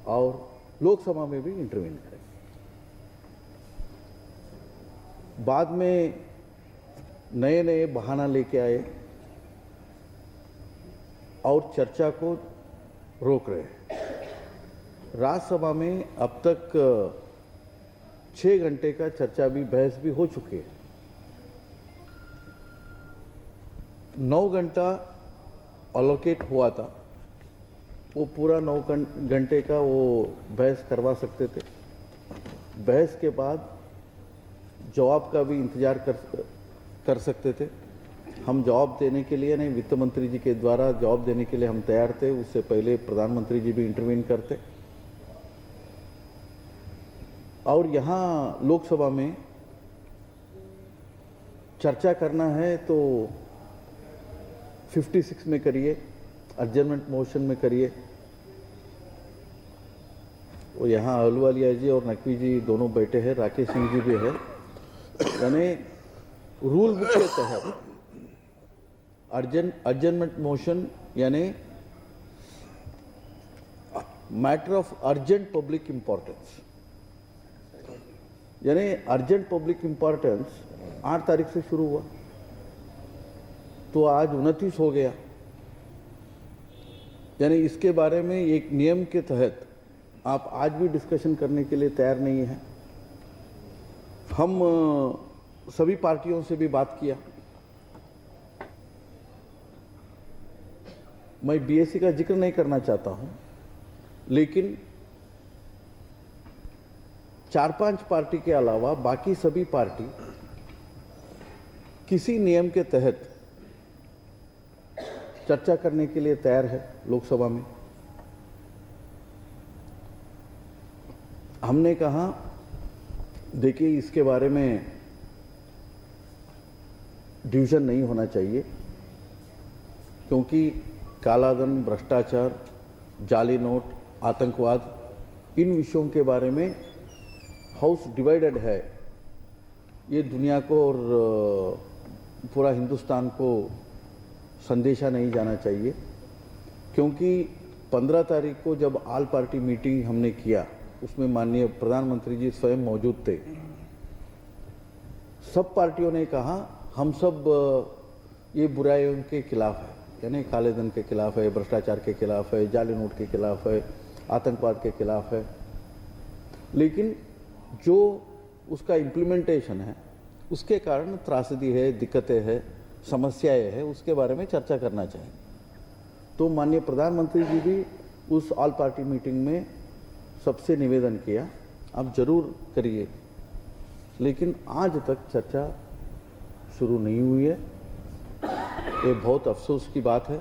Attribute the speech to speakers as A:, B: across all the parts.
A: और लोकसभा में भी इंटरवीन करेंगे। बाद में नए नए बहाना लेके आए और चर्चा को रोक रहे हैं। राज्यसभा में अब तक 6 घंटे का चर्चा भी बहस भी हो चुकी है। 9 घंटा अलोकेट हुआ था, वो पूरा 9 घंटे का वो बहस करवा सकते थे। बहस के बाद जवाब का भी इंतजार कर सकते थे। हम जवाब देने के लिए नहीं, वित्त मंत्री जी के द्वारा जवाब देने के लिए हम तैयार थे। उससे पहले प्रधानमंत्री जी भी इंटरवीन करते। और यहाँ लोकसभा में चर्चा करना है तो 56 में करिए, एडजर्नमेंट मोशन में करिए। वो यहाँ अहलुवालिया जी और नकवी जी दोनों बैठे हैं, राकेश सिंह जी भी है। यानी रूल बुक के तहत अर्जेंटमेंट मोशन यानी matter of urgent public importance, यानी अर्जेंट पब्लिक इंपॉर्टेंस 8 तारीख से शुरू हुआ तो आज 29 हो गया। यानी इसके बारे में एक नियम के तहत आप आज भी डिस्कशन करने के लिए तैयार नहीं है। हम सभी पार्टियों से भी बात किया। मैं बीएससी का जिक्र नहीं करना चाहता हूं, लेकिन 4-5 पार्टी के अलावा बाकी सभी पार्टी किसी नियम के तहत चर्चा करने के लिए तैयार है लोकसभा में। हमने कहा देखिए इसके बारे में डिवीजन नहीं होना चाहिए, क्योंकि कालाधन, भ्रष्टाचार, जाली नोट, आतंकवाद, इन विषयों के बारे में हाउस डिवाइडेड है। ये दुनिया को और पूरा हिंदुस्तान को संदेशा नहीं जाना चाहिए, क्योंकि 15 तारीख को जब ऑल पार्टी मीटिंग हमने किया उसमें माननीय प्रधानमंत्री जी स्वयं मौजूद थे। सब पार्टियों ने कहा हम सब ये बुराइयों के खिलाफ है, यानी काले धन के खिलाफ है, भ्रष्टाचार के खिलाफ है, जाली नोट के खिलाफ है, आतंकवाद के खिलाफ है। लेकिन जो उसका इम्प्लीमेंटेशन है उसके कारण त्रासदी है, दिक्कतें हैं, समस्याएं हैं, उसके बारे में चर्चा करना चाहिए। तो माननीय प्रधानमंत्री जी भी उस ऑल पार्टी मीटिंग में सबसे निवेदन किया आप जरूर करिए, लेकिन आज तक चर्चा शुरू नहीं हुई है। ये बहुत अफसोस की बात है।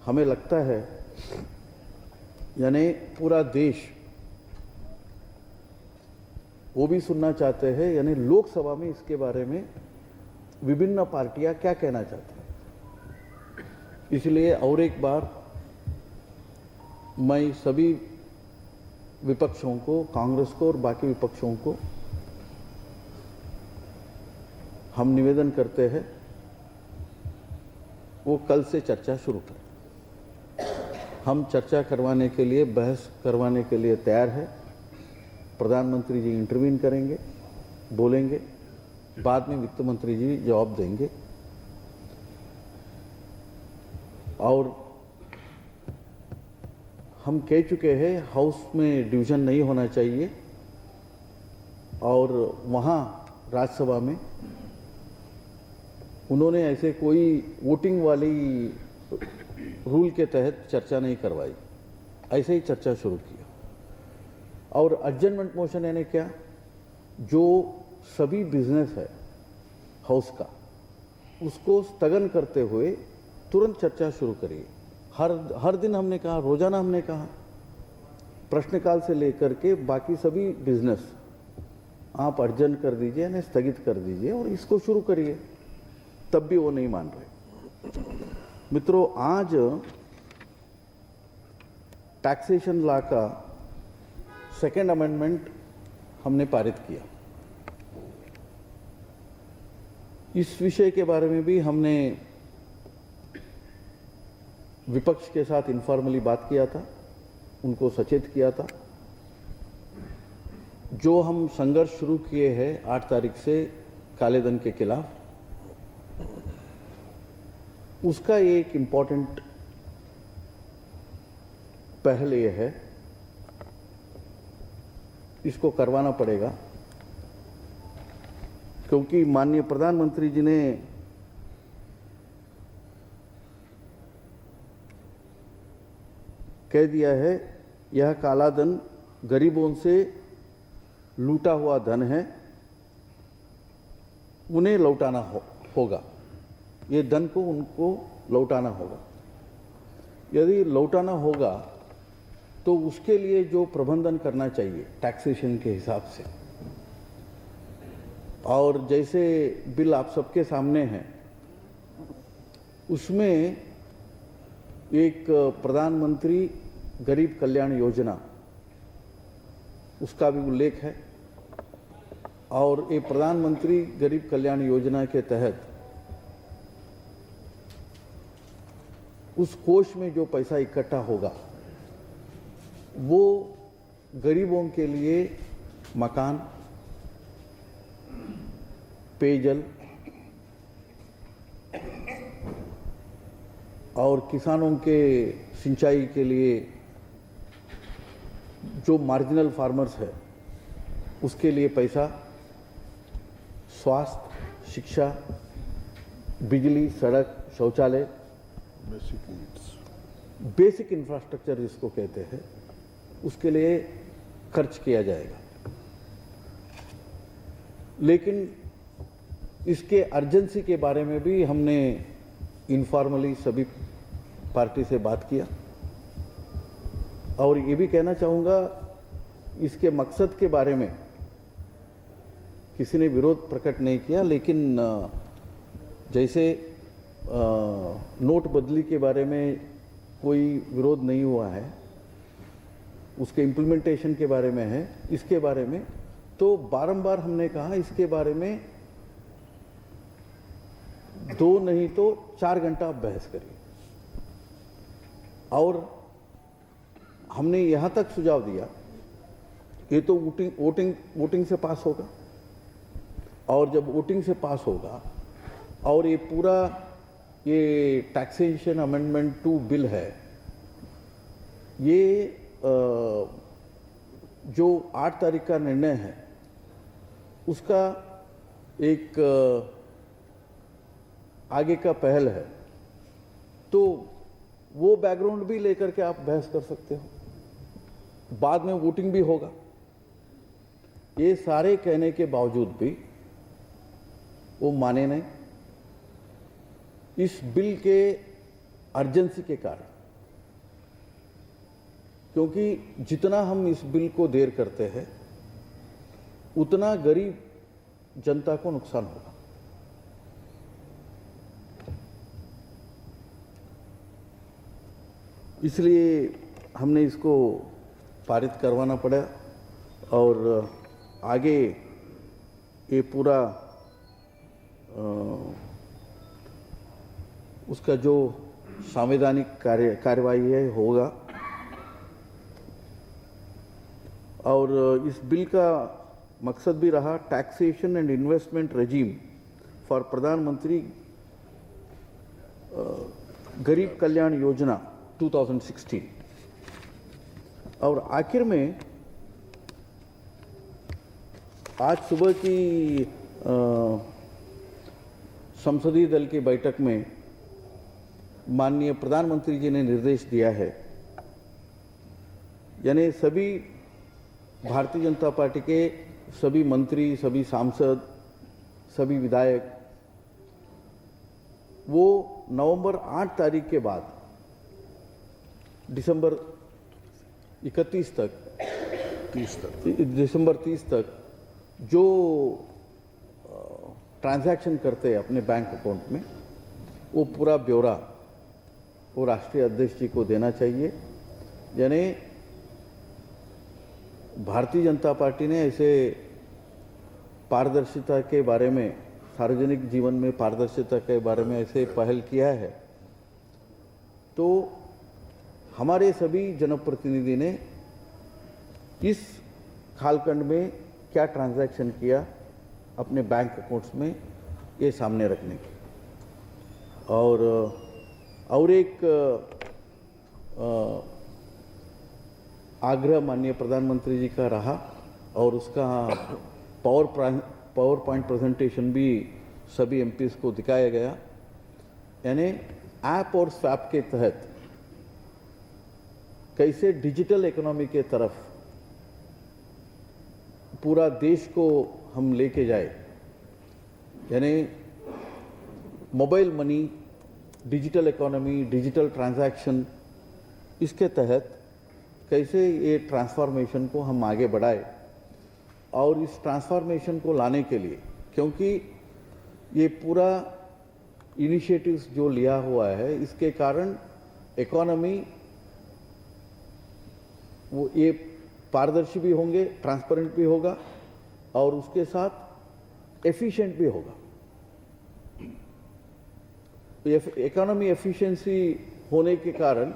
A: हमें लगता है यानी पूरा देश वो भी सुनना चाहते हैं, यानी लोकसभा में इसके बारे में विभिन्न पार्टियां क्या कहना चाहती हैं। इसलिए और एक बार मैं सभी विपक्षों को, कांग्रेस को और बाकी विपक्षों को हम निवेदन करते हैं वो कल से चर्चा शुरू करें। हम चर्चा करवाने के लिए, बहस करवाने के लिए तैयार है। प्रधानमंत्री जी इंटरवीन करेंगे, बोलेंगे, बाद में वित्त मंत्री जी जवाब देंगे। और हम कह चुके हैं हाउस में डिवीजन नहीं होना चाहिए, और वहाँ राज्यसभा में उन्होंने ऐसे कोई वोटिंग वाली रूल के तहत चर्चा नहीं करवाई, ऐसे ही चर्चा शुरू किया। और एडजर्नमेंट मोशन यानी क्या, जो सभी बिजनेस है हाउस का उसको स्थगन करते हुए तुरंत चर्चा शुरू करिए। हर दिन हमने कहा, रोजाना हमने कहा, प्रश्नकाल से लेकर के बाकी सभी बिजनेस आप अर्जन कर दीजिए, यानी स्थगित कर दीजिए और इसको शुरू करिए। तब भी वो नहीं मान रहे। मित्रों, आज टैक्सेशन लॉ का सेकेंड अमेंडमेंट हमने पारित किया। इस विषय के बारे में भी हमने विपक्ष के साथ इनफॉर्मली बात किया था, उनको सचेत किया था। जो हम संघर्ष शुरू किए हैं 8 तारीख से काले धन के खिलाफ, उसका एक इम्पॉर्टेंट पहल ये है, इसको करवाना पड़ेगा, क्योंकि माननीय प्रधानमंत्री जी ने कह दिया है, यह काला धन गरीबों से लूटा हुआ धन है, उन्हें लौटाना होगा। ये धन को उनको लौटाना होगा। यदि लौटाना होगा तो उसके लिए जो प्रबंधन करना चाहिए टैक्सेशन के हिसाब से, और जैसे बिल आप सबके सामने है, उसमें एक प्रधानमंत्री गरीब कल्याण योजना, उसका भी उल्लेख है। और ये प्रधानमंत्री गरीब कल्याण योजना के तहत उस कोष में जो पैसा इकट्ठा होगा वो गरीबों के लिए मकान, पेयजल और किसानों के सिंचाई के लिए जो मार्जिनल फार्मर्स है उसके लिए पैसा, स्वास्थ्य, शिक्षा, बिजली, सड़क, शौचालय, बेसिक इंफ्रास्ट्रक्चर जिसको कहते हैं, उसके लिए खर्च किया जाएगा। लेकिन इसके अर्जेंसी के बारे में भी हमने इनफॉर्मली सभी पार्टी से बात किया, और ये भी कहना चाहूँगा, इसके मकसद के बारे में किसी ने विरोध प्रकट नहीं किया। लेकिन जैसे नोट बदली के बारे में कोई विरोध नहीं हुआ है, उसके इम्प्लीमेंटेशन के बारे में है, इसके बारे में तो बारंबार हमने कहा, इसके बारे में 2 नहीं तो 4 घंटा आप बहस करिए। और हमने यहाँ तक सुझाव दिया, ये तो वोटिंग से पास होगा, और जब वोटिंग से पास होगा और ये पूरा ये टैक्सेशन अमेंडमेंट 2 बिल है, ये जो 8 तारीख का निर्णय है उसका एक आगे का पहल है, तो वो बैकग्राउंड भी लेकर के आप बहस कर सकते हो। बाद में वोटिंग भी होगा। ये सारे कहने के बावजूद भी वो माने नहीं। इस बिल के अर्जेंसी के कारण, क्योंकि जितना हम इस बिल को देर करते हैं उतना गरीब जनता को नुकसान होगा। इसलिए हमने इसको पारित करवाना पड़ा, और आगे ये पूरा उसका जो संवैधानिक कार्यवाही है होगा। और इस बिल का मकसद भी रहा taxation and investment regime for प्रधानमंत्री गरीब कल्याण योजना 2016। और आखिर में आज सुबह की संसदीय दल की बैठक में माननीय प्रधानमंत्री जी ने निर्देश दिया है, यानी सभी भारतीय जनता पार्टी के सभी मंत्री, सभी सांसद, सभी विधायक, वो नवंबर 8 तारीख के बाद दिसंबर 31 तक, दिसंबर 30 तक जो ट्रांजैक्शन करते हैं अपने बैंक अकाउंट में, वो पूरा ब्यौरा वो राष्ट्रीय अध्यक्ष जी को देना चाहिए। यानी भारतीय जनता पार्टी ने ऐसे पारदर्शिता के बारे में, सार्वजनिक जीवन में पारदर्शिता के बारे में ऐसे पहल किया है, तो हमारे सभी जनप्रतिनिधि ने इस कालखंड में क्या ट्रांजैक्शन किया अपने बैंक अकाउंट्स में, ये सामने रखने की। और एक आग्रह माननीय प्रधानमंत्री जी का रहा और उसका पावर पॉइंट प्रेजेंटेशन भी सभी एमपीज को दिखाया गया। यानी ऐप और स्वैप के तहत कैसे डिजिटल इकोनॉमी के तरफ पूरा देश को हम लेके जाए, यानी mobile money, digital economy, digital transaction, इसके तहत कैसे ये ट्रांसफॉर्मेशन को हम आगे बढ़ाए। और इस ट्रांसफॉर्मेशन को लाने के लिए, क्योंकि ये पूरा इनिशिएटिव्स जो लिया हुआ है, इसके कारण इकोनॉमी वो ये पारदर्शी भी होंगे, ट्रांसपेरेंट भी होगा और उसके साथ एफिशिएंट भी होगा। इकोनॉमी एफिशिएंसी होने के कारण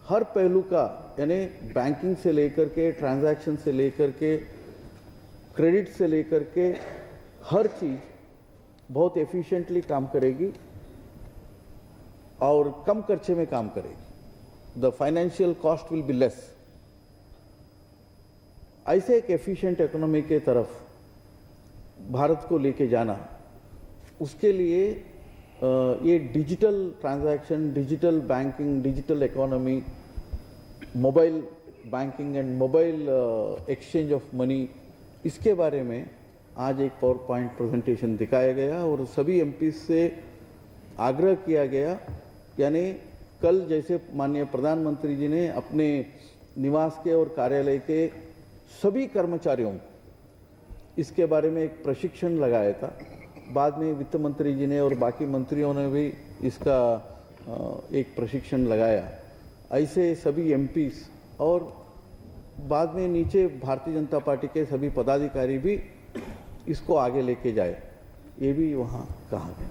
A: हर पहलू का, यानी बैंकिंग से लेकर के, ट्रांजैक्शन से लेकर के, क्रेडिट से लेकर के, हर चीज बहुत एफिशिएंटली काम करेगी और कम खर्चे में काम करेगी। The financial cost will be less. ऐसे एक एफिशिएंट इकोनॉमी के तरफ भारत को लेके जाना, उसके लिए ये digital transaction, digital banking, digital economy, mobile banking and mobile exchange of money, इसके बारे में आज एक पावर पॉइंट प्रेजेंटेशन दिखाया गया और सभी एमपी से आग्रह किया गया। यानी कल जैसे माननीय प्रधानमंत्री जी ने अपने निवास के और कार्यालय के सभी कर्मचारियों को इसके बारे में एक प्रशिक्षण लगाया था, बाद में वित्त मंत्री जी ने और बाकी मंत्रियों ने भी इसका एक प्रशिक्षण लगाया। ऐसे सभी एमपीस और बाद में नीचे भारतीय जनता पार्टी के सभी पदाधिकारी भी इसको आगे लेके जाए, ये भी वहाँ कहा गया।